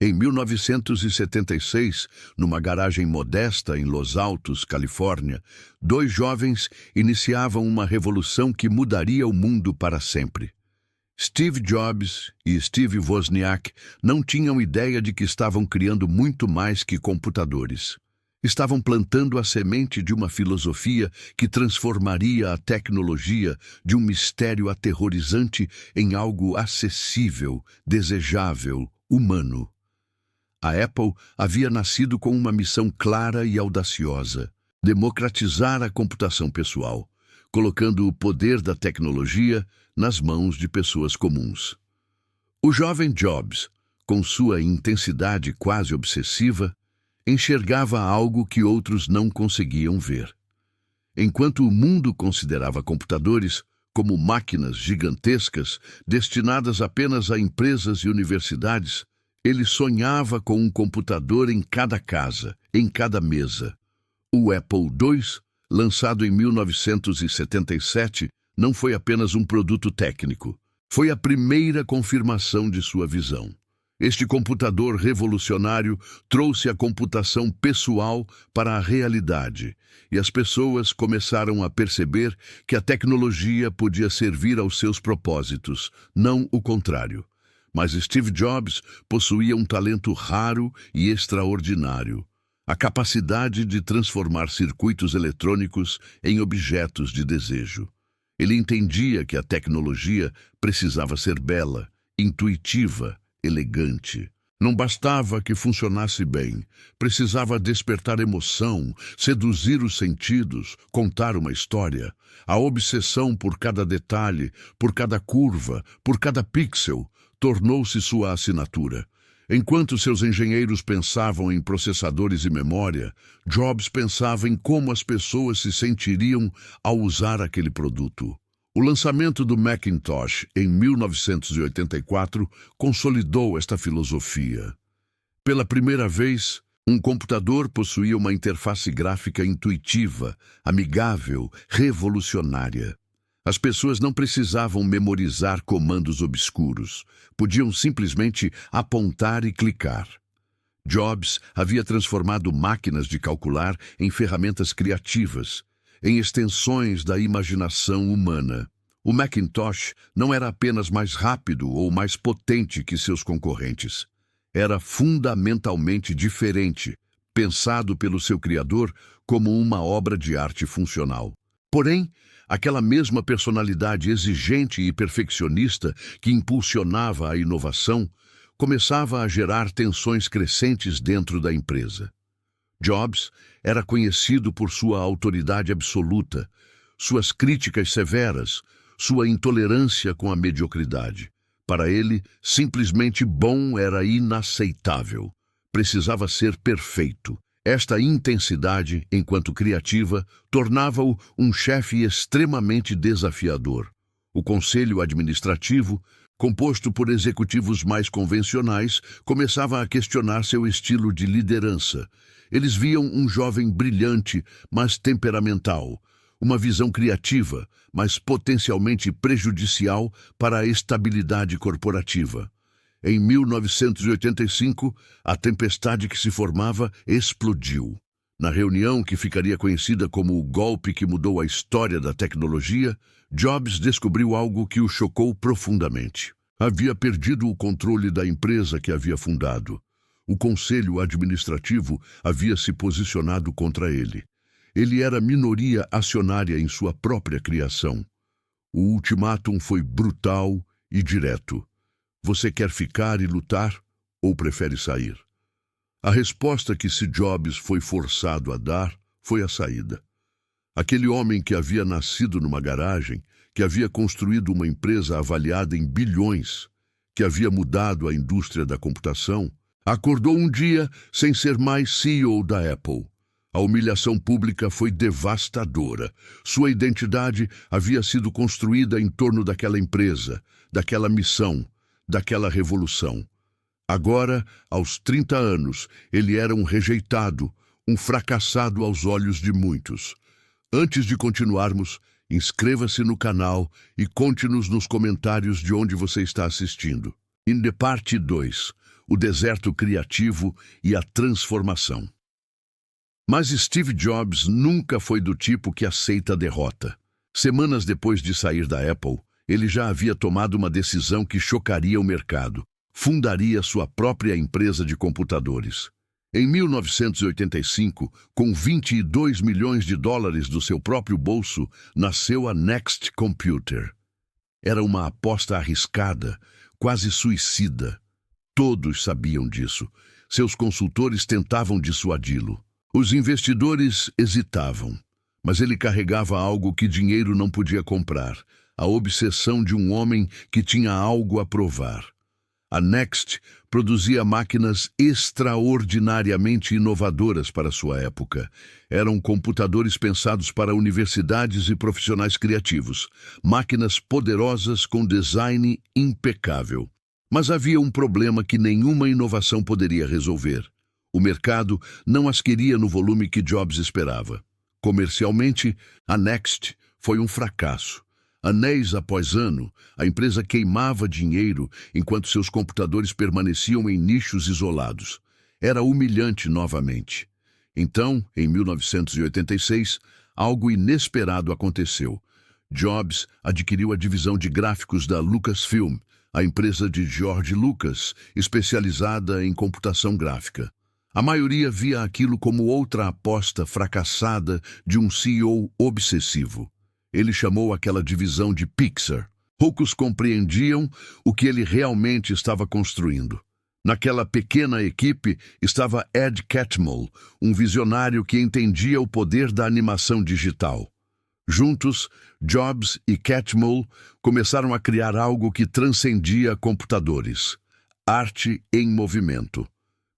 Em 1976, numa garagem modesta em Los Altos, Califórnia, dois jovens iniciavam uma revolução que mudaria o mundo para sempre. Steve Jobs e Steve Wozniak não tinham ideia de que estavam criando muito mais que computadores. Estavam plantando a semente de uma filosofia que transformaria a tecnologia de um mistério aterrorizante em algo acessível, desejável, humano. A Apple havia nascido com uma missão clara e audaciosa: democratizar a computação pessoal, colocando o poder da tecnologia nas mãos de pessoas comuns. O jovem Jobs, com sua intensidade quase obsessiva, enxergava algo que outros não conseguiam ver. Enquanto o mundo considerava computadores como máquinas gigantescas destinadas apenas a empresas e universidades, ele sonhava com um computador em cada casa, em cada mesa. O Apple II, lançado em 1977, não foi apenas um produto técnico. Foi a primeira confirmação de sua visão. Este computador revolucionário trouxe a computação pessoal para a realidade, e as pessoas começaram a perceber que a tecnologia podia servir aos seus propósitos, não o contrário. Mas Steve Jobs possuía um talento raro e extraordinário: a capacidade de transformar circuitos eletrônicos em objetos de desejo. Ele entendia que a tecnologia precisava ser bela, intuitiva, elegante. Não bastava que funcionasse bem, precisava despertar emoção, seduzir os sentidos, contar uma história. A obsessão por cada detalhe, por cada curva, por cada pixel, tornou-se sua assinatura. Enquanto seus engenheiros pensavam em processadores e memória, Jobs pensava em como as pessoas se sentiriam ao usar aquele produto. O lançamento do Macintosh em 1984 consolidou esta filosofia. Pela primeira vez, um computador possuía uma interface gráfica intuitiva, amigável, revolucionária. As pessoas não precisavam memorizar comandos obscuros. Podiam simplesmente apontar e clicar. Jobs havia transformado máquinas de calcular em ferramentas criativas, em extensões da imaginação humana. O Macintosh não era apenas mais rápido ou mais potente que seus concorrentes. Era fundamentalmente diferente, pensado pelo seu criador como uma obra de arte funcional. Porém, aquela mesma personalidade exigente e perfeccionista que impulsionava a inovação começava a gerar tensões crescentes dentro da empresa. Jobs era conhecido por sua autoridade absoluta, suas críticas severas, sua intolerância com a mediocridade. Para ele, simplesmente bom era inaceitável. Precisava ser perfeito. Esta intensidade, enquanto criativa, tornava-o um chefe extremamente desafiador. O conselho administrativo, composto por executivos mais convencionais, começava a questionar seu estilo de liderança. Eles viam um jovem brilhante, mas temperamental, uma visão criativa, mas potencialmente prejudicial para a estabilidade corporativa. Em 1985, a tempestade que se formava explodiu. Na reunião que ficaria conhecida como o golpe que mudou a história da tecnologia, Jobs descobriu algo que o chocou profundamente. Havia perdido o controle da empresa que havia fundado. O conselho administrativo havia se posicionado contra ele. Ele era minoria acionária em sua própria criação. O ultimátum foi brutal e direto. Você quer ficar e lutar ou prefere sair? A resposta que Steve Jobs foi forçado a dar foi a saída. Aquele homem que havia nascido numa garagem, que havia construído uma empresa avaliada em bilhões, que havia mudado a indústria da computação, acordou um dia sem ser mais CEO da Apple. A humilhação pública foi devastadora. Sua identidade havia sido construída em torno daquela empresa, daquela missão, daquela revolução. Agora, aos 30 anos, ele era um rejeitado, um fracassado aos olhos de muitos. Antes de continuarmos, inscreva-se no canal e conte-nos nos comentários de onde você está assistindo. Parte 2. o deserto criativo e a transformação. Mas Steve Jobs nunca foi do tipo que aceita a derrota. Semanas depois de sair da Apple, ele já havia tomado uma decisão que chocaria o mercado. Fundaria sua própria empresa de computadores. Em 1985, com 22 milhões de dólares do seu próprio bolso, nasceu a Next Computer. Era uma aposta arriscada, quase suicida. Todos sabiam disso. Seus consultores tentavam dissuadi-lo. Os investidores hesitavam, mas ele carregava algo que dinheiro não podia comprar, a obsessão de um homem que tinha algo a provar. A Next produzia máquinas extraordinariamente inovadoras para sua época. Eram computadores pensados para universidades e profissionais criativos, máquinas poderosas com design impecável. Mas havia um problema que nenhuma inovação poderia resolver. O mercado não as queria no volume que Jobs esperava. Comercialmente, a Next foi um fracasso. Anéis após ano, a empresa queimava dinheiro enquanto seus computadores permaneciam em nichos isolados. Era humilhante novamente. Então, em 1986, algo inesperado aconteceu. Jobs adquiriu a divisão de gráficos da Lucasfilm, a empresa de George Lucas, especializada em computação gráfica. A maioria via aquilo como outra aposta fracassada de um CEO obsessivo. Ele chamou aquela divisão de Pixar. Poucos compreendiam o que ele realmente estava construindo. Naquela pequena equipe estava Ed Catmull, um visionário que entendia o poder da animação digital. Juntos, Jobs e Catmull começaram a criar algo que transcendia computadores: arte em movimento.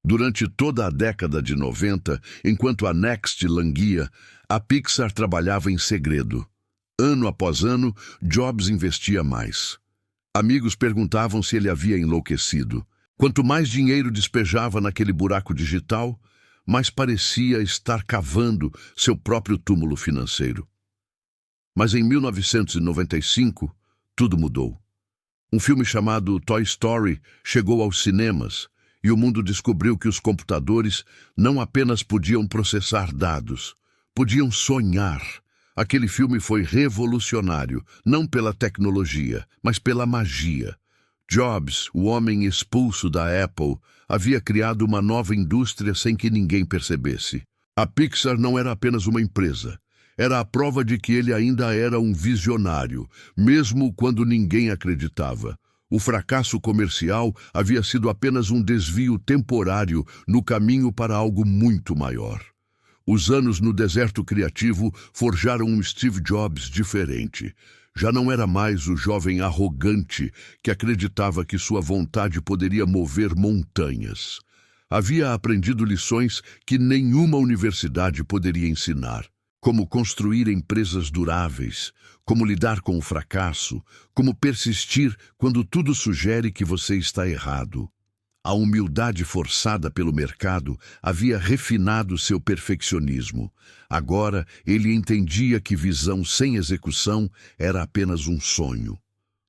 Durante toda a década de 90, enquanto a Next languia, a Pixar trabalhava em segredo. Ano após ano, Jobs investia mais. Amigos perguntavam se ele havia enlouquecido. Quanto mais dinheiro despejava naquele buraco digital, mais parecia estar cavando seu próprio túmulo financeiro. Mas em 1995, tudo mudou. Um filme chamado Toy Story chegou aos cinemas e o mundo descobriu que os computadores não apenas podiam processar dados, podiam sonhar. Aquele filme foi revolucionário, não pela tecnologia, mas pela magia. Jobs, o homem expulso da Apple, havia criado uma nova indústria sem que ninguém percebesse. A Pixar não era apenas uma empresa. Era a prova de que ele ainda era um visionário, mesmo quando ninguém acreditava. O fracasso comercial havia sido apenas um desvio temporário no caminho para algo muito maior. Os anos no deserto criativo forjaram um Steve Jobs diferente. Já não era mais o jovem arrogante que acreditava que sua vontade poderia mover montanhas. Havia aprendido lições que nenhuma universidade poderia ensinar. Como construir empresas duráveis, como lidar com o fracasso, como persistir quando tudo sugere que você está errado. A humildade forçada pelo mercado havia refinado seu perfeccionismo. Agora, ele entendia que visão sem execução era apenas um sonho.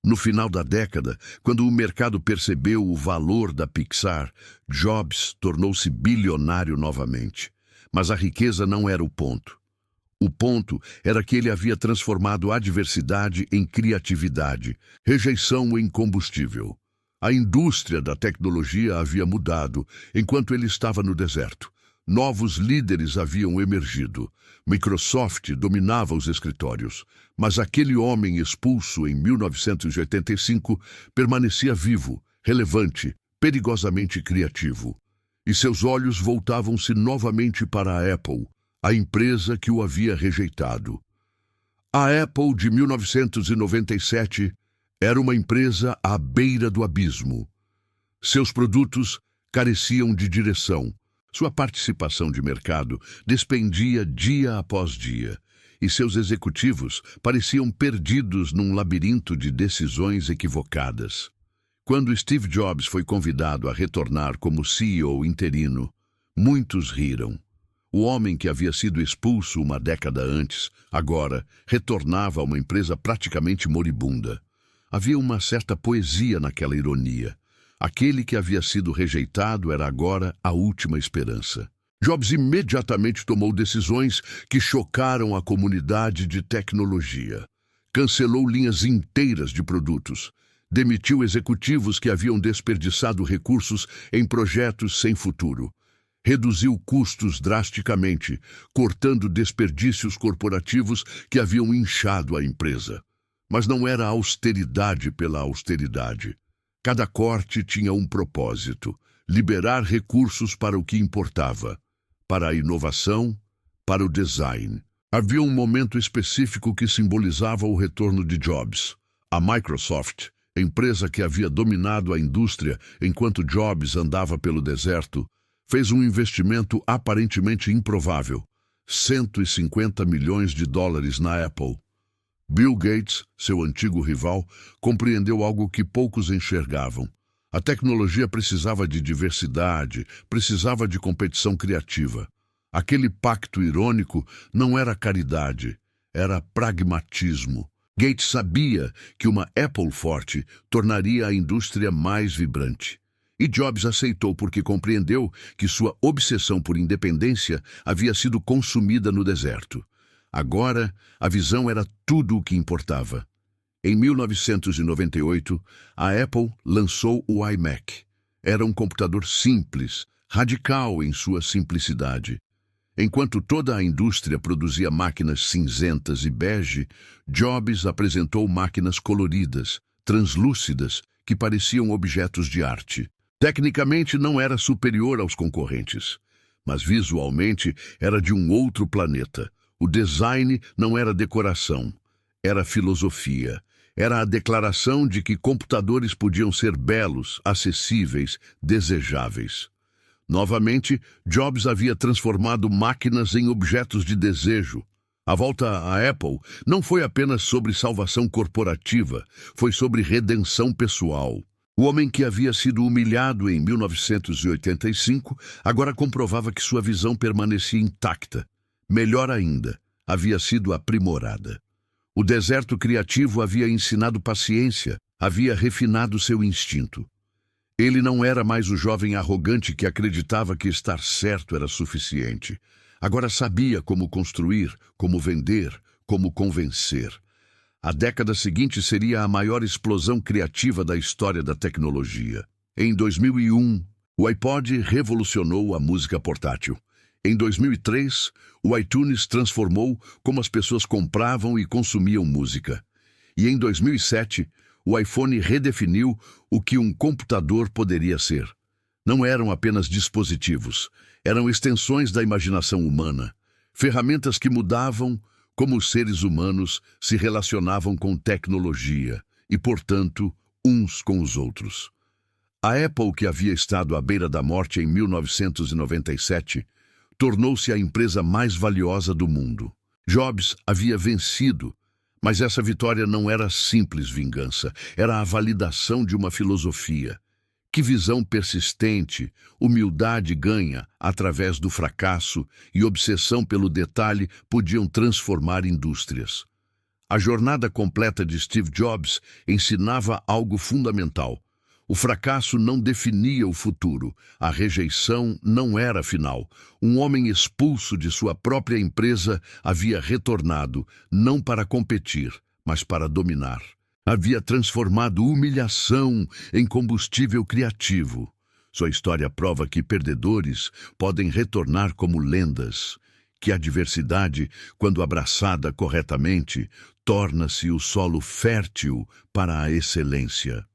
No final da década, quando o mercado percebeu o valor da Pixar, Jobs tornou-se bilionário novamente. Mas a riqueza não era o ponto. O ponto era que ele havia transformado a adversidade em criatividade, rejeição em combustível. A indústria da tecnologia havia mudado enquanto ele estava no deserto. Novos líderes haviam emergido. Microsoft dominava os escritórios, mas aquele homem expulso em 1985 permanecia vivo, relevante, perigosamente criativo. E seus olhos voltavam-se novamente para a Apple, a empresa que o havia rejeitado. A Apple de 1997 era uma empresa à beira do abismo. Seus produtos careciam de direção. Sua participação de mercado despendia dia após dia, e seus executivos pareciam perdidos num labirinto de decisões equivocadas. Quando Steve Jobs foi convidado a retornar como CEO interino, muitos riram. O homem que havia sido expulso uma década antes, agora, retornava a uma empresa praticamente moribunda. Havia uma certa poesia naquela ironia. Aquele que havia sido rejeitado era agora a última esperança. Jobs imediatamente tomou decisões que chocaram a comunidade de tecnologia. Cancelou linhas inteiras de produtos. Demitiu executivos que haviam desperdiçado recursos em projetos sem futuro. Reduziu custos drasticamente, cortando desperdícios corporativos que haviam inchado a empresa. Mas não era austeridade pela austeridade. Cada corte tinha um propósito: liberar recursos para o que importava, para a inovação, para o design. Havia um momento específico que simbolizava o retorno de Jobs. A Microsoft, empresa que havia dominado a indústria enquanto Jobs andava pelo deserto, fez um investimento aparentemente improvável: $150 milhões na Apple. Bill Gates, seu antigo rival, compreendeu algo que poucos enxergavam. A tecnologia precisava de diversidade, precisava de competição criativa. Aquele pacto irônico não era caridade, era pragmatismo. Gates sabia que uma Apple forte tornaria a indústria mais vibrante. E Jobs aceitou porque compreendeu que sua obsessão por independência havia sido consumida no deserto. Agora, a visão era tudo o que importava. Em 1998, a Apple lançou o iMac. Era um computador simples, radical em sua simplicidade. Enquanto toda a indústria produzia máquinas cinzentas e bege, Jobs apresentou máquinas coloridas, translúcidas, que pareciam objetos de arte. Tecnicamente não era superior aos concorrentes, mas visualmente era de um outro planeta. O design não era decoração, era filosofia. Era a declaração de que computadores podiam ser belos, acessíveis, desejáveis. Novamente, Jobs havia transformado máquinas em objetos de desejo. A volta à Apple não foi apenas sobre salvação corporativa, foi sobre redenção pessoal. O homem que havia sido humilhado em 1985 agora comprovava que sua visão permanecia intacta. Melhor ainda, havia sido aprimorada. O deserto criativo havia ensinado paciência, havia refinado seu instinto. Ele não era mais o jovem arrogante que acreditava que estar certo era suficiente. Agora sabia como construir, como vender, como convencer. A década seguinte seria a maior explosão criativa da história da tecnologia. Em 2001, o iPod revolucionou a música portátil. Em 2003, o iTunes transformou como as pessoas compravam e consumiam música. E em 2007, o iPhone redefiniu o que um computador poderia ser. Não eram apenas dispositivos, eram extensões da imaginação humana, ferramentas que mudavam como os seres humanos se relacionavam com tecnologia e, portanto, uns com os outros. A Apple, que havia estado à beira da morte em 1997, tornou-se a empresa mais valiosa do mundo. Jobs havia vencido, mas essa vitória não era simples vingança, era a validação de uma filosofia. Que visão persistente, humildade ganha através do fracasso e obsessão pelo detalhe podiam transformar indústrias. A jornada completa de Steve Jobs ensinava algo fundamental. O fracasso não definia o futuro, a rejeição não era final. Um homem expulso de sua própria empresa havia retornado, não para competir, mas para dominar. Havia transformado humilhação em combustível criativo. Sua história prova que perdedores podem retornar como lendas, que a diversidade, quando abraçada corretamente, torna-se o solo fértil para a excelência.